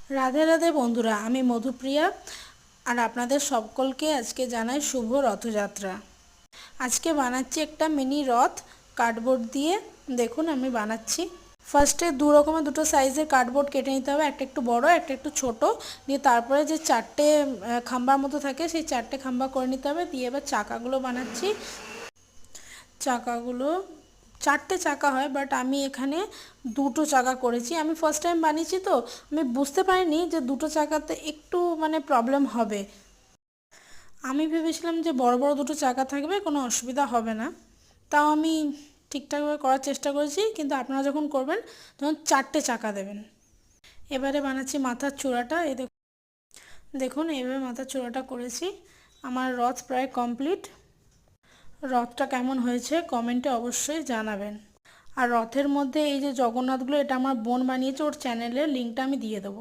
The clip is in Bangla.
রাধে রাধে বন্ধুরা, আমি মধুপ্রিয়া আর আপনাদের সকলকে আজকে জানাই শুভ রথযাত্রা। আজকে বানাচ্ছি একটা মিনি রথ কার্ডবোর্ড দিয়ে। দেখুন আমি বানাচ্ছি। ফার্স্টে দুটো সাইজের কার্ডবোর্ড কেটে নিতে হবে, একটা একটু বড় একটা একটু ছোট, দিয়ে তারপরে যে চারটে খাম্বার মতো থাকে সেই চারটে খাম্বা করে নিতে হবে। দিয়ে এবার চাকাগুলো বানাচ্ছি। চাকাগুলো চারটে চাকা হয়, বাট আমি এখানে দুটো চাকা করেছি। আমি ফার্স্ট টাইম বানিয়েছি তো আমি বুঝতে পারিনি যে দুটো চাকাতে একটু প্রবলেম হবে। আমি ভেবেছিলাম যে বড় বড় দুটো চাকা থাকবে, কোনো অসুবিধা হবে না। তাও আমি ঠিকঠাকভাবে করার চেষ্টা করেছি, কিন্তু আপনারা যখন করবেন তখন চারটে চাকা দেবেন। এবারে বানাচ্ছি মাথার চূড়াটা। দেখুন এভাবে মাথার চূড়াটা করেছি। আমার রথ প্রায় কমপ্লিট। রথটা কেমন হয়েছে কমেন্টে অবশ্যই জানাবেন। আর রথের মধ্যে এই যে জগন্নাথগুলো, এটা আমার বোন বানিয়েছে, ওর চ্যানেলের লিঙ্কটা আমি দিয়ে দেবো।